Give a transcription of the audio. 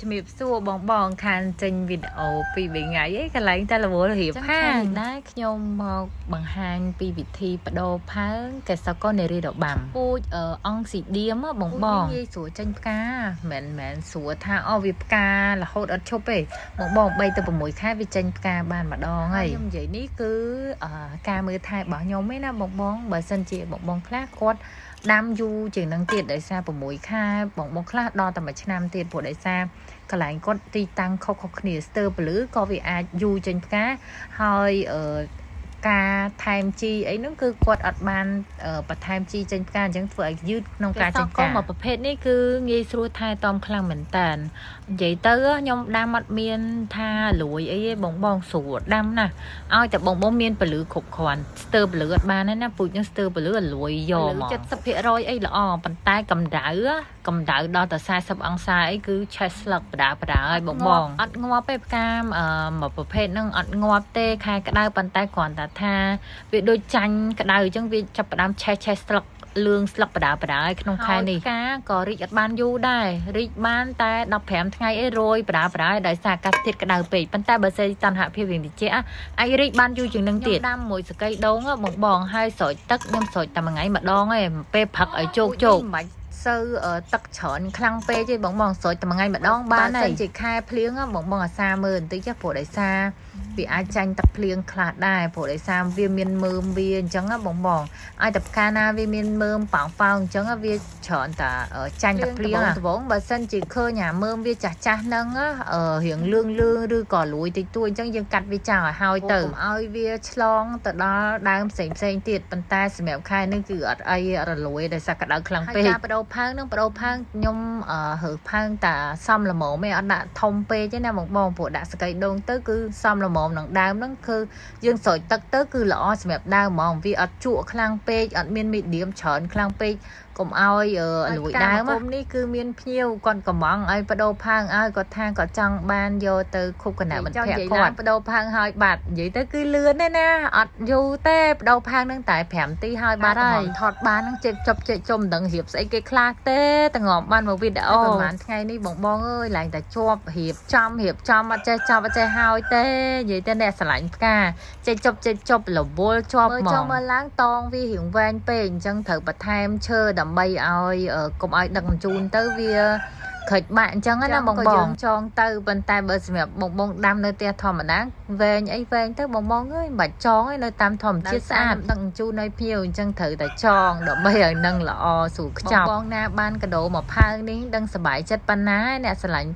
ជំរាបសួរបងខានចេញវីដេអូពីថ្ងៃឯងកន្លែងតែរវល់រៀបហាងដែរខ្ញុំមកបង្ហាញពីវិធីបដូរផើងកេសកលនារីរបាំពូជអង្គស៊ីឌៀមបងងាយស្រួលចេញផ្កាមិនស្រួលថាវាផ្ការហូតអត់ឈប់ទេបង3ទៅ6ខែវាចេញផ្កាបានម្ដងហើយខ្ញុំនិយាយនេះគឺការមើលថែរបស់ខ្ញុំឯណាបងបើសិនជាបងខ្លះគាត់ដាំយូរជាងនឹងទៀតដោយសារ6ខែបងខ្លះដល់តែ1ឆ្នាំទៀតព្រោះដោយសារកន្លែងគាត់ទីតាំងខុសគ្នាស្ទើរពលឺក៏វាអាចយូរចេញផ្កាហើយការថែមជីអីហ្នឹងគឺគាត់អត់បានបន្ថែមជីចេញផ្កាអញ្ចឹងធ្វើឲ្យយឺតក្នុងការចេញផ្កាមកប្រភេទនេះគឺងាយស្រួលថែទាំខ្លាំងមែនតើនិយាយទៅខ្ញុំដាំអត់មានថាលួយអីទេបងស្រួលដាំណាឲ្យតែបងមានពលឺគ្រប់គ្រាន់ស្ទើរពលឺអត់បានទេណាពូជនឹងស្ទើរពលឺលួយយកមក 70% អីល្អប៉ុន្តែកម្ដៅដល់តែ40អង្សាអីគឺឆេះស្លឹកបដាឲ្យបងអត់ងាប់ទេផ្កាមកប្រភេទហ្នឹងអត់ងាប់ទេខែក្តៅប៉ុន្តែគ្រាន់តែថាវាដូចចាញ់ក្តៅអញ្ចឹងវាចាប់ផ្ដើមឆេះស្លឹកលឿងស្លឹកបដាឲ្យក្នុងខែនេះផ្កាក៏រីកអត់បានយូរដែររីកបានតែ15ថ្ងៃអីរយបដាឲ្យដោយសារអាកាសធាតុក្តៅពេកប៉ុន្តែបើសិនតណ្ហភាពវាតិចអាចរីកបានយូរជាងនឹងទៀតដាំមួយសកៃដូងបងហើយស្រោចទឹកខ្ញុំស្រោចតែមួយថ្ងៃម្ដងឯងពេលផឹកឲ្យជោគមិនសូវទឹកច្រើនខ្លាំងពេកទេបងស្រោចតែមួយថ្ងៃម្ដងបានហើយជាខែភ្លៀងបងអាសាមើលបន្តិចព្រោះដោយសារវាអាចចាញ់ទឹកភ្លៀងខ្លះដែរព្រោះដោយសារវាមានមើមវាអញ្ចឹងបងឲ្យតែផ្កាណាវាមានមើមប៉ោងអញ្ចឹងវាច្រើនតែចាញ់ទឹកភ្លៀងត្បូងបើសិនជាឃើញមើមវាចាស់ហ្នឹងរៀងលឿងឬក៏លួយតិចតួចអញ្ចឹងយើងកាត់វាចោលឲ្យហើយទៅឲ្យវាឆ្លងទៅដល់ដើមផ្សេងទៀតប៉ុន្តែសម្រាប់ខែនេះគឺអត់អីរលួយដោយសារក្តៅខ្លាំងពេកការបដូរផើងខ្ញុំរើសផើងតាសំល្មមឯងអត់ដាក់ធំពេកទេណាបងព្រោះដាក់សកៃដូងទៅគឺសំល្មមនឹងដើមហ្នឹងគឺយើងស្រោចទឹកទៅគឺល្អសម្រាប់ដើមហ្មងវាអត់ជក់ខ្លាំងពេកអត់មានមីឌៀមច្រើនខ្លាំងពេកកុំឲ្យលួយដើមនេះគឺមានភ្ញៀវគាត់កំងឲ្យបដូរផើងឲ្យគាត់ថាគាត់ចង់បានយកទៅខុបគណៈមិត្តភក្តិគាត់បដូរផើងឲ្យបាត់និយាយទៅគឺលឿនទេណាអត់យូរទេបដូរផើងហ្នឹងតែ5នាទីឲ្យបាត់ហើយថតបានហ្នឹងជិះជុំមិនដឹងរៀបស្អីគេខ្លះទេតែងំបានមកវីដេអូប្រហែលថ្ងៃនេះបងអើយឡើងតែជាប់រៀបចំអត់ចេះចប់អត់ចេះហើយទេនិយាយទៅអ្នកស្រឡាញ់ផ្កាចេះចប់រវល់ជាប់មកចង់មកឡើងតងវារៀងវែងពេកអញ្ចឹងត្រូវបន្ថែមឈើដើម្បីឲ្យកុំឲ្យដឹកជញ្ជូនទៅវាខិចបាក់អញ្ចឹងណាបងចងទៅប៉ុន្តែបើសម្រាប់បងដាំនៅផ្ទះធម្មតាវែងអីវែងទៅបងអើយមិនបាច់ចងឯនៅតាមធម្មជាតិស្អាតដឹកជញ្ជូនឲ្យភ្ញៀវអញ្ចឹងត្រូវតែចងដើម្បីឲ្យនឹងល្អស្រួលខ្ចប់បងណាបានកាដូមកផើងនេះដឹងសប្បាយចិត្តប៉ុណ្ណាអ្នកស្រឡាញ់